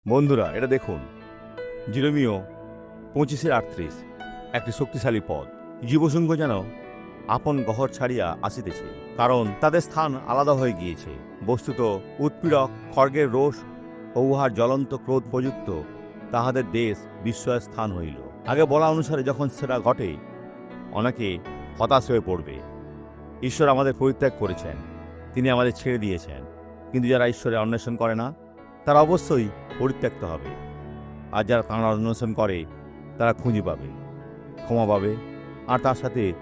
বন্ধুরা, এটা দেখুন, জিরোমিও 25:38, একটি শক্তিশালী পদ। জীবসংঘ যেন আপন গহর ছাড়িয়া আসিতেছে, কারণ তাদের স্থান আলাদা হয়ে গিয়েছে। বস্তুত উৎপীড়ক খড়গের রোষ ও উহার জ্বলন্ত ক্রোধ প্রযুক্ত তাহাদের দেশ বিস্ময়ের স্থান হইল। আগে বলা অনুসারে যখন সেটা ঘটে, অনেকে হতাশ হয়ে পড়বে। ঈশ্বর আমাদের পরিত্যাগ করেছেন, তিনি আমাদের ছেড়ে দিয়েছেন। কিন্তু যারা ঈশ্বরের অন্বেষণ করে না, তারা অবশ্যই পরিত্যক্ত হবে। আর যারা তাঁর অন্বেষণ করে, তারা খুঁজে পাবে, ক্ষমা পাবে, আর তার সাথে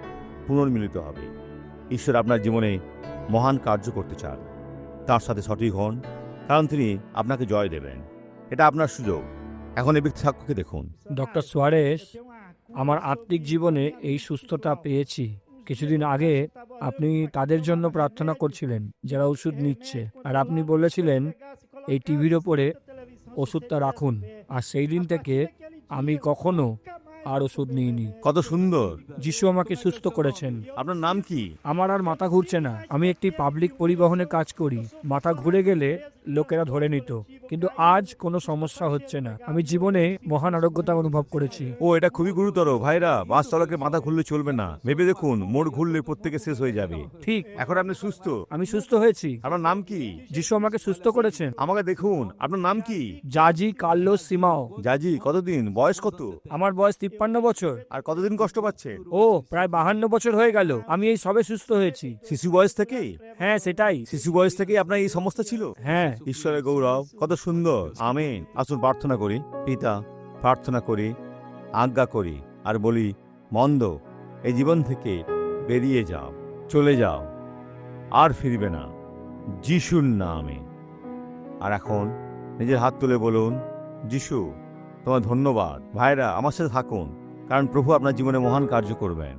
পুনর্মিলিত হবে। ঈশ্বর আপনার জীবনে মহান কার্য করতে চান। তার সাথে সঠিক হন, কারণ তিনি আপনাকে জয় দেবেন। এটা আপনার সুযোগ। এখন এই ব্যক্তি সাক্ষ্যকে দেখুন। ডক্টর সোয়ারেস, আমার আত্মিক জীবনে এই সুস্থতা পেয়েছি। কিছুদিন আগে আপনি তাদের জন্য প্রার্থনা করছিলেন যারা ওষুধ নিচ্ছে, আর আপনি বলেছিলেন এই টিভির ওপরে ওষুধটা রাখুন। আর সেই দিন থেকে আমি কখনো আর ওষুধ নিইনি। কত সুন্দর! যিশু আমাকে সুস্থ করেছেন। আপনার নাম কি? আমার আর মাথা ঘুরছে না। আমি একটি পাবলিক পরিবহনে কাজ করি। মাথা ঘুরে গেলে লোকেরা ধরে নিত, কিন্তু আজ কোনো সমস্যা হচ্ছে না। আমি জীবনে মহান আরোগ্যতা অনুভব করেছি। ও, এটা খুবই গুরুতর ভাইরা। বাস চালকের মাথা ঘুরলে চলবে না। ভেবে দেখুন, মোড় ঘুরলে প্রত্যেকে শেষ হয়ে যাবে। ঠিক, এখন আপনি সুস্থ। আমি সুস্থ হয়েছি। আপনার নাম কি? যিশু আমাকে সুস্থ করেছেন। আমাকে দেখুন। আপনার নাম কি? জাজি কার্লোস সিমাও। জাজি, কতদিন? বয়স কত? আমার বয়স 53 বছর। আর কতদিন কষ্ট পাচ্ছেন? ও, প্রায় 52 বছর হয়ে গেল। আমি এই সবে সুস্থ হয়েছি। শিশু বয়স থেকেই? হ্যাঁ, সেটাই। শিশু বয়স থেকেই আপনার এই সমস্যা ছিল? হ্যাঁ। ঈশ্বরের গৌরব, কত সুন্দর। আমেন। আসুন প্রার্থনা করি। পিতা, প্রার্থনা করি, আজ্ঞা করি, আর বলি, মন্দ এই জীবন থেকে বেরিয়ে যাও, চলে যাও, আর ফিরবে না, যিশুর নামে। আর এখন নিজের হাত তুলে বলুন, যিশু, তোমার ধন্যবাদ। ভাইরা, আমার সাথে থাকুন, কারণ প্রভু আপনার জীবনে মহান কার্য করবেন।